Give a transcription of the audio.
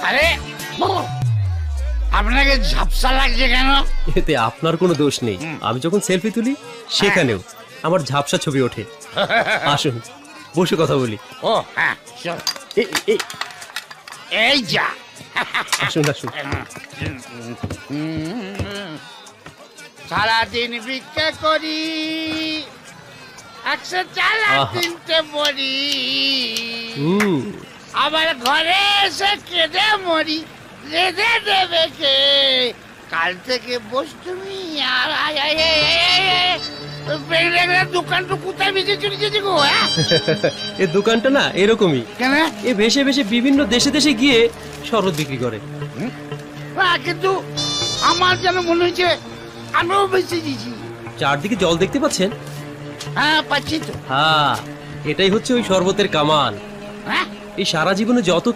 আরে আপনাকে ঝাপসা লাগছে কেন? এতে আপনার কোনো দোষ নেই। আমি যখন সেলফি তুলি সেখানেও আমার ঝাপসা ছবি ওঠে। আসুন বসে কথা বলি। ও হ্যাঁ, চল। এই এই যা। আসুন আসুন। সারাদিন ভিক্ষা করি, 104 আর আহা। 3টে বড়ি, হুম আবার ঘরে এসে কেঁদে মরি, রেঁধে দেবে কে? কাল থেকে বস তুমি। আর দোকানটা কোথায় বেঁচে চলেছে গো? হ্যাঁ এ দোকানটা না এরকমই। কেন? এ ভেসে ভেসে বিভিন্ন দেশে দেশে গিয়ে শরৎ বিক্রি করে। কিন্তু আমার যেন মনে হচ্ছে আমিও বেঁচে দিয়েছি। চারদিকে জল দেখতে পাচ্ছেন? হ্যাঁ পাচ্ছি তো। হ্যাঁ, এটাই হচ্ছে ওই শরবতের কামাল। হ্যাঁ এই সারা জীবনে যত